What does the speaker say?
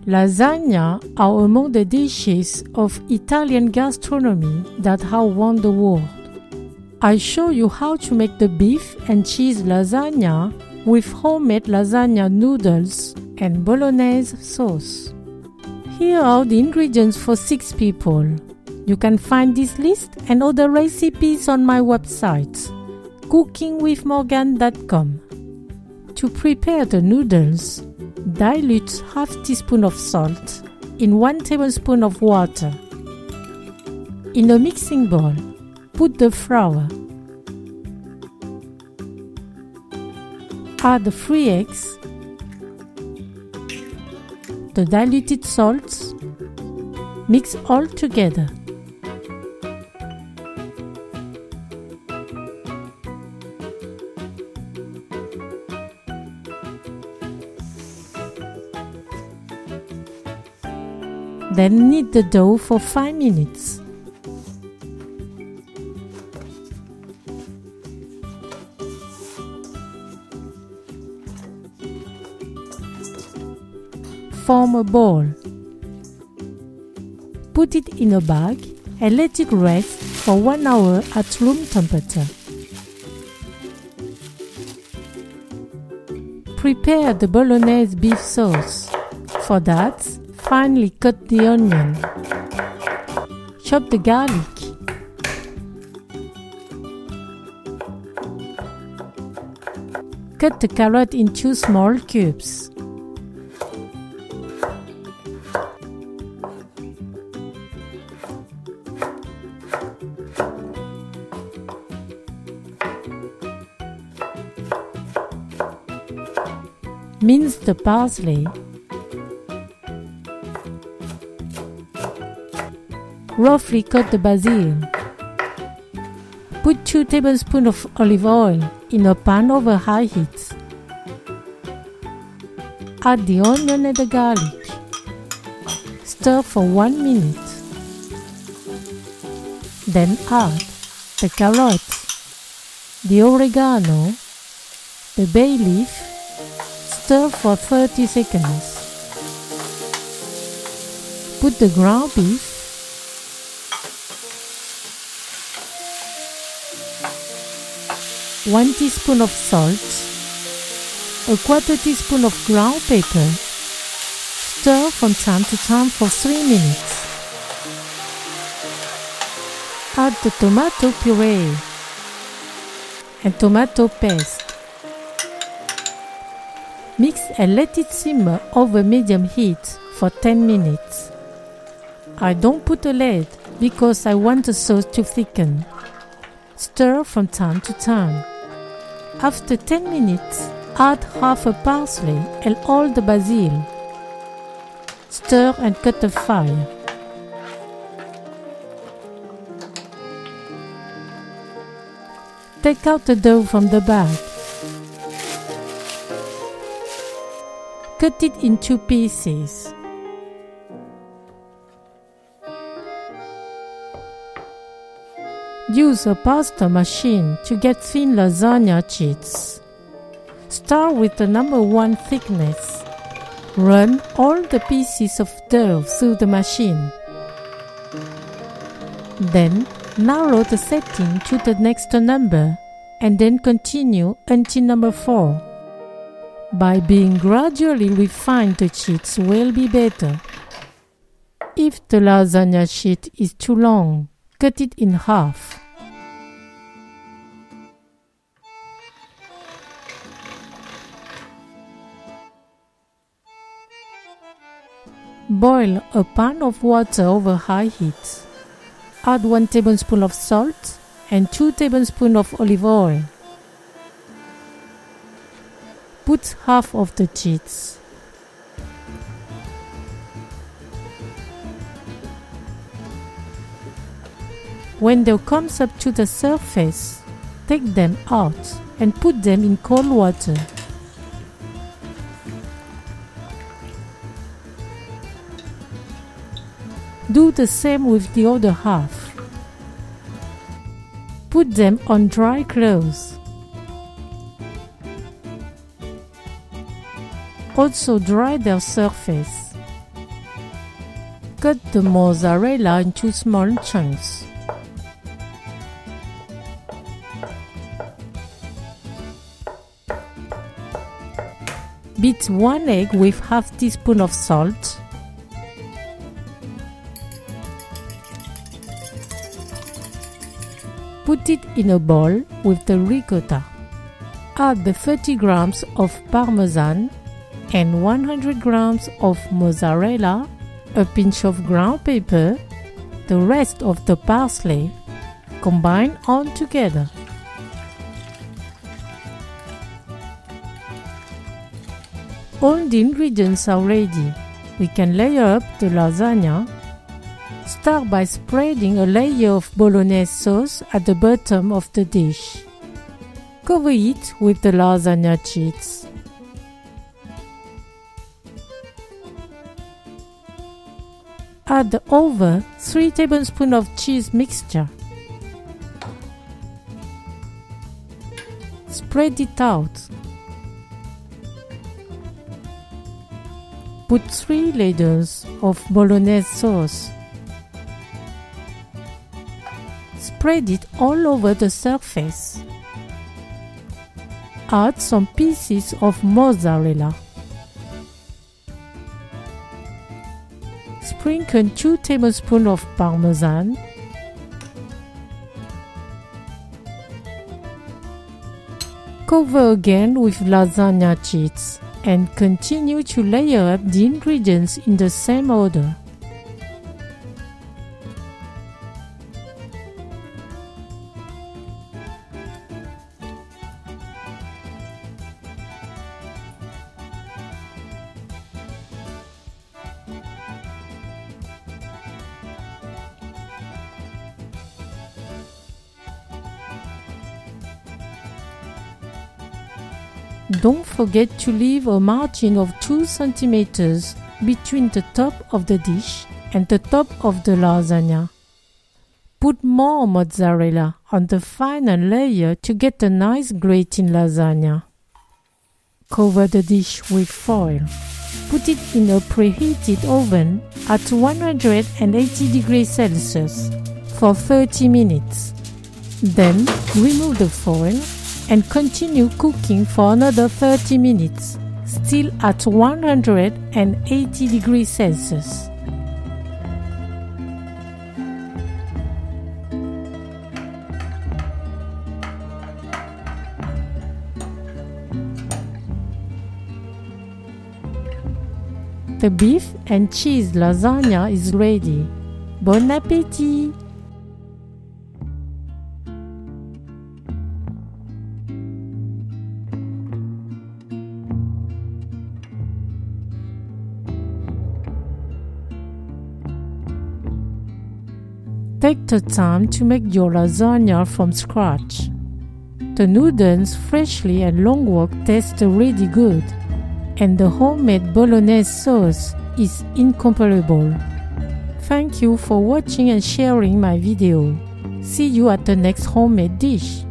Lasagna are among the dishes of Italian gastronomy that have won the world. I show you how to make the beef and cheese lasagna with homemade lasagna noodles and Bolognese sauce. Here are the ingredients for 6 people. You can find this list and other recipes on my website, cookingwithmorgan.com. To prepare the noodles, dilute half teaspoon of salt in 1 tablespoon of water. In a mixing bowl, put the flour. Add the 3 eggs, the diluted salt, mix all together. Then knead the dough for 5 minutes. Form a ball. Put it in a bag and let it rest for 1 hour at room temperature. Prepare the Bolognese beef sauce. For that, finely cut the onion. Chop the garlic. Cut the carrot into small cubes. Mince the parsley. Roughly cut the basil. Put 2 tablespoons of olive oil in a pan over high heat. Add the onion and the garlic. Stir for 1 minute. Then add the carrot, the oregano, the bay leaf. Stir for 30 seconds. Put the ground beef, one teaspoon of salt, a quarter teaspoon of ground pepper. Stir from time to time for 3 minutes. Add the tomato puree and tomato paste. Mix and let it simmer over medium heat for 10 minutes. I don't put a lid because I want the sauce to thicken. Stir from time to time. After 10 minutes, add half a parsley and all the basil. Stir and cut the fire. Take out the dough from the bag. Cut it in 2 pieces. Use a pasta machine to get thin lasagna sheets. Start with the number 1 thickness. Run all the pieces of dough through the machine. Then narrow the setting to the next number and then continue until number 4. By being gradually refined, the sheets will be better. If the lasagna sheet is too long, cut it in half. Boil a pan of water over high heat. Add 1 tablespoon of salt and 2 tablespoons of olive oil. Put half of the sheets. When dough comes up to the surface, take them out and put them in cold water. Do the same with the other half. Put them on dry cloths. Also dry their surface. Cut the mozzarella into small chunks. Beat 1 egg with half teaspoon of salt. Put it in a bowl with the ricotta. Add the 30 grams of parmesan and 100 grams of mozzarella, a pinch of ground pepper, the rest of the parsley. Combine all together. All the ingredients are ready. We can layer up the lasagna. Start by spreading a layer of Bolognese sauce at the bottom of the dish. Cover it with the lasagna sheets. Add over 3 tablespoons of cheese mixture. Spread it out. Put 3 layers of Bolognese sauce. Spread it all over the surface. Add some pieces of mozzarella. Sprinkle 2 tablespoons of parmesan. Cover again with lasagna sheets and continue to layer up the ingredients in the same order. Don't forget to leave a margin of 2 cm between the top of the dish and the top of the lasagna. Put more mozzarella on the final layer to get a nice grating lasagna. Cover the dish with foil. Put it in a preheated oven at 180 degrees Celsius for 30 minutes. Then remove the foil and continue cooking for another 30 minutes, still at 180 degrees Celsius. The beef and cheese lasagna is ready. Bon appétit! Take the time to make your lasagna from scratch. The noodles, freshly and long wok, taste really good, and the homemade Bolognese sauce is incomparable. Thank you for watching and sharing my video. See you at the next homemade dish.